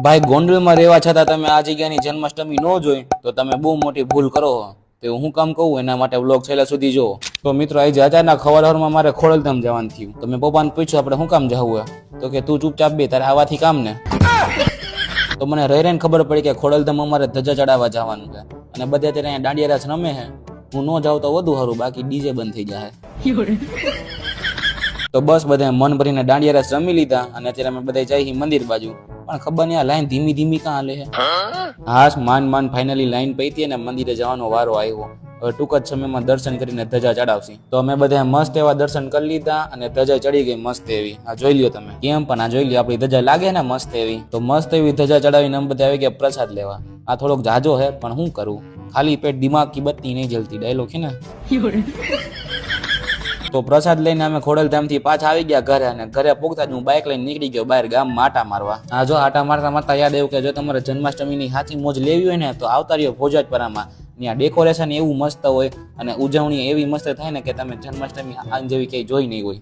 ભાઈ ગોંડલમાં રહેવા છતાં તમે આ જગ્યાની જન્માષ્ટમી ન જોઈ તો તમે બહુ મોટી ભૂલ કરો તો હું કામ કહું એના માટે વ્લોગ છેલ્લા સુધી જો. તો મિત્રો આજે અચાનક ખવારમાં મારે ખોડલધામ જવાનું થયું. તો મેં પપ્પાને પૂછ્યું આપણે શું કામ જવું? તો કે તું ચૂપચાપ બે તારે આવાથી કામ ને. તો મને રહીને ખબર પડી કે ખોડલધામ અમારે ધજા ચડાવવા જવાનું છે અને બધા અત્યારે અહીંયા દાંડિયા રાસ રમે છે. હું ન જાઉં તો વધુ સારું, બાકી ડીજે બંધ થઈ જાય. તો બસ બધા મન ભરીને દાંડિયા રાસ રમી લીધા અને અત્યારે અમે બધા જઈએ મંદિર બાજુ. પણ ખબર નહીં આ લાઈન ધીમી ધીમી કાં હાલે છે. હાસ માંડ ફાઇનલી લાઈન પૈતી અને મંદિરે જવાનો વારો આવ્યો. હવે ટૂંક જ સમયમાં દર્શન કરીને ધજા ચડાવશી. તો અમે બધા મસ્ત એવા દર્શન કરી લીધા અને ધજા ચડી ગઈ મસ્ત એવી. આ જોઈ લ્યો તમે કેમ, પણ આ જોઈ લ્યો આપણી ધજા લાગે ને મસ્ત એવી. તો મસ્ત એવી ધજા ચડાવીને અમે બધા આવી ગયા પ્રસાદ લેવા. આ થોડોક જાજો હે પણ શું કરું, ખાલી પેટ દિમાગ કી બત્તી નહીં જલતી ડાયલોગ છે ને. તો પ્રસાદ લઈને અમે ખોડલધામથી પાછા આવી ગયા ઘરે અને ઘરે પોગતા જ હું બાઇક લઈને નીકળી ગયો બહાર ગામમાં આટા મારવા. હા જો આટા મારતા યાદ આવ્યું કે જો તમારે જન્માષ્ટમીની સાચી મોજ લેવી હોય ને તો આવતા રહ્યો ભોજાજપરામાં. ત્યાં ડેકોરેશન એવું મસ્ત હોય અને ઉજવણી એવી મસ્ત થાય ને કે તમે જન્માષ્ટમી આ જેવી ક્યાંય જોઈ નહીં હોય.